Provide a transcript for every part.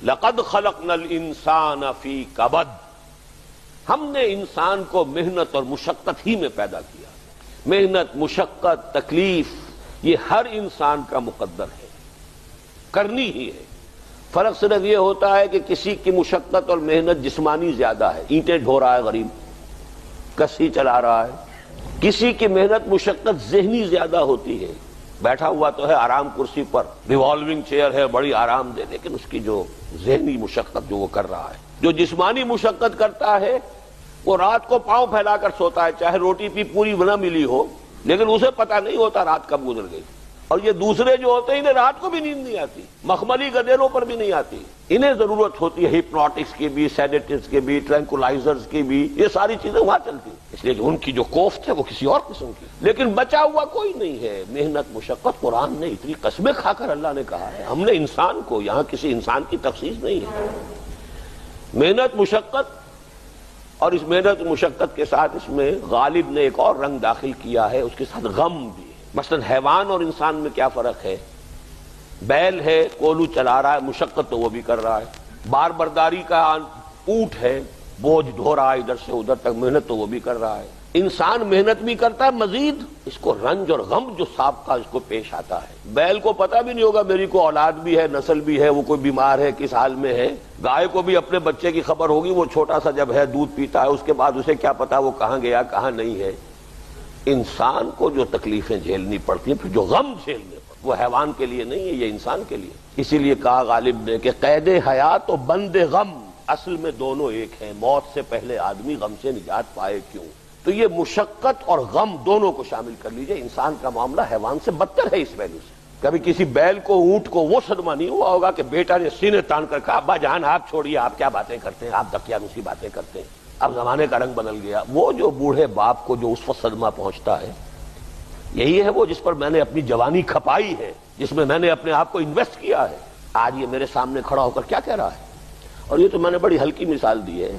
لقد خلقنا الانسان فی کبد، ہم نے انسان کو محنت اور مشقت ہی میں پیدا کیا۔ محنت، مشقت، تکلیف یہ ہر انسان کا مقدر ہے، کرنی ہی ہے۔ فرق صرف یہ ہوتا ہے کہ کسی کی مشقت اور محنت جسمانی زیادہ ہے، اینٹیں ڈھو رہا ہے غریب، کسی چلا رہا ہے۔ کسی کی محنت مشقت ذہنی زیادہ ہوتی ہے، بیٹھا ہوا تو ہے آرام کرسی پر، ریوالونگ چیئر ہے، بڑی آرام دہ، لیکن اس کی جو ذہنی مشقت جو وہ کر رہا ہے۔ جو جسمانی مشقت کرتا ہے وہ رات کو پاؤں پھیلا کر سوتا ہے، چاہے روٹی بھی پوری نہ ملی ہو، لیکن اسے پتہ نہیں ہوتا رات کب گزر گئی۔ اور یہ دوسرے جو ہوتے ہیں انہیں رات کو بھی نیند نہیں آتی، مخملی گدیروں پر بھی نہیں آتی، انہیں ضرورت ہوتی ہے ہپنوٹکس کی بھی، سیڈیٹیوز کی بھی، ٹرینکولائزرز کی بھی، یہ ساری چیزیں وہاں چلتی ہیں، اس لیے کہ ان کی جو کوفت ہے وہ کسی اور قسم کی۔ لیکن بچا ہوا کوئی نہیں ہے۔ محنت، مشقت، قرآن نے اتنی قسمیں کھا کر اللہ نے کہا ہے، ہم نے انسان کو، یہاں کسی انسان کی تخصیص نہیں ہے۔ محنت، مشقت، اور اس محنت مشقت کے ساتھ اس میں غالب نے ایک اور رنگ داخل کیا ہے، اس کے ساتھ غم بھی ہے۔ مثلا حیوان اور انسان میں کیا فرق ہے؟ بیل ہے، کولو چلا رہا ہے، مشقت تو وہ بھی کر رہا ہے۔ بار برداری کا اونٹ ہے، بوجھ ڈھو رہا ہے ادھر سے ادھر تک، محنت تو وہ بھی کر رہا ہے۔ انسان محنت بھی کرتا ہے، مزید اس کو رنج اور غم جو سابقہ اس کو پیش آتا ہے۔ بیل کو پتہ بھی نہیں ہوگا میری کو اولاد بھی ہے، نسل بھی ہے، وہ کوئی بیمار ہے، کس حال میں ہے۔ گائے کو بھی اپنے بچے کی خبر ہوگی، وہ چھوٹا سا جب ہے دودھ پیتا ہے، اس کے بعد اسے کیا پتا وہ کہاں گیا کہاں نہیں ہے۔ انسان کو جو تکلیفیں جھیلنی پڑتی ہیں، پھر جو غم جھیلنے پڑتے، وہ حیوان کے لیے نہیں ہے، یہ انسان کے لیے۔ اسی لیے کہا غالب نے کہ قید حیات و بند غم اصل میں دونوں ایک ہیں، موت سے پہلے آدمی غم سے نجات پائے کیوں؟ تو یہ مشقت اور غم دونوں کو شامل کر لیجئے۔ انسان کا معاملہ حیوان سے بدتر ہے اس پہلو سے۔ کبھی کسی بیل کو، اونٹ کو وہ صدمہ نہیں ہوا ہوگا کہ بیٹا نے سینے تان کر کہا ابا جان آپ چھوڑیے، آپ کیا باتیں کرتے ہیں، آپ دقیانوسی باتیں کرتے ہیں، اب زمانے کا رنگ بدل گیا۔ وہ جو بوڑھے باپ کو جو اس وقت صدمہ پہنچتا ہے، یہی ہے وہ جس پر میں نے اپنی جوانی کھپائی ہے، جس میں میں نے اپنے آپ کو انویسٹ کیا ہے۔ آج یہ میرے سامنے کھڑا ہو کر کیا کہہ رہا ہے؟ اور یہ تو میں نے بڑی ہلکی مثال دی ہے،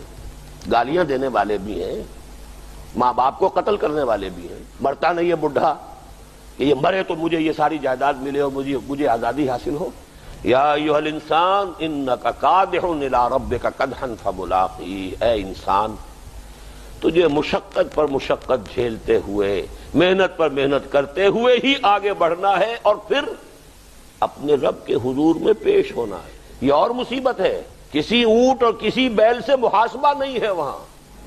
گالیاں دینے والے بھی ہیں، ماں باپ کو قتل کرنے والے بھی ہیں۔ مرتا نہیں ہے بڈھا کہ یہ مرے تو مجھے یہ ساری جائیداد ملے اور مجھے آزادی حاصل ہو۔ یا ایھا الانسان انک کادح الی ربک کدحا فملاقیہ، اے انسان تجھے مشقت پر مشقت جھیلتے ہوئے، محنت پر محنت کرتے ہوئے ہی آگے بڑھنا ہے، اور پھر اپنے رب کے حضور میں پیش ہونا ہے۔ یہ اور مصیبت ہے، کسی اونٹ اور کسی بیل سے محاسبہ نہیں ہے وہاں۔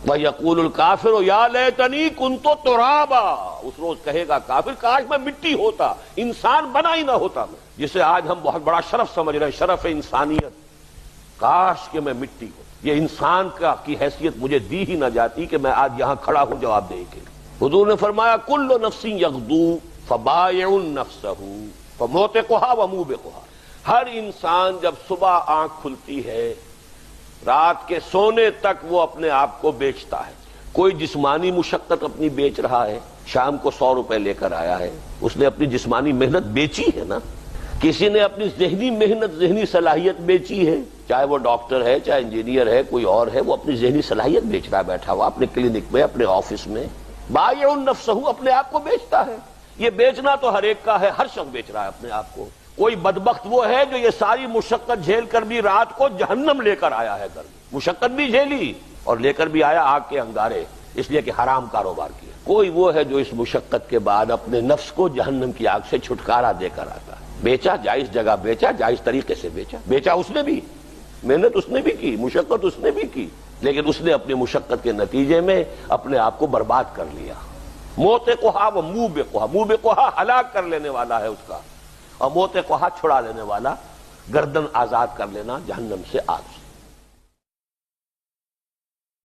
وَيَقُولُ الْكَافِرُ يَا لَيْتَنِي كُنتُ تُرَابًا، اس روز کہے گا کافر کاش میں مٹی ہوتا، انسان بنا ہی نہ ہوتا میں، جسے آج ہم بہت بڑا شرف سمجھ رہے ہیں، شرف انسانیت۔ کاش کہ میں مٹی ہوں، یہ انسان کی حیثیت مجھے دی ہی نہ جاتی کہ میں آج یہاں کھڑا ہوں جواب دے کے۔ حضور نے فرمایا کل نفس یغدو فبائع نفسہ فموتقھا وموبقھا، ہر انسان جب صبح آنکھ کھلتی ہے رات کے سونے تک وہ اپنے آپ کو بیچتا ہے۔ کوئی جسمانی مشقت اپنی بیچ رہا ہے، شام کو 100 روپے لے کر آیا ہے، اس نے اپنی جسمانی محنت بیچی ہے نا۔ کسی نے اپنی ذہنی محنت، ذہنی صلاحیت بیچی ہے، چاہے وہ ڈاکٹر ہے، چاہے انجینئر ہے، کوئی اور ہے، وہ اپنی ذہنی صلاحیت بیچ رہا ہے بیٹھا ہوا اپنے کلینک میں، اپنے آفس میں۔ بائع نفسہ، اپنے آپ کو بیچتا ہے۔ یہ بیچنا تو ہر ایک کا ہے، ہر شخص بیچ رہا ہے اپنے آپ کو۔ کوئی بدبخت وہ ہے جو یہ ساری مشقت جھیل کر بھی رات کو جہنم لے کر آیا ہے گھر میں، مشقت بھی جھیلی اور لے کر بھی آیا آگ کے انگارے، اس لیے کہ حرام کاروبار کیا۔ کوئی وہ ہے جو اس مشقت کے بعد اپنے نفس کو جہنم کی آگ سے چھٹکارا دے کر آتا ہے۔ بیچا، جائز جگہ بیچا، جائز طریقے سے بیچا، بیچا اس نے بھی، محنت اس نے بھی کی، مشقت اس نے بھی کی، لیکن اس نے اپنی مشقت کے نتیجے میں اپنے آپ کو برباد کر لیا۔ موتقھا و موبقھا، موبقھا ہلاک کر لینے والا ہے اس کا، اور موتقھا چھڑا لینے والا، گردن آزاد کر لینا جہنم سے، آگ سے۔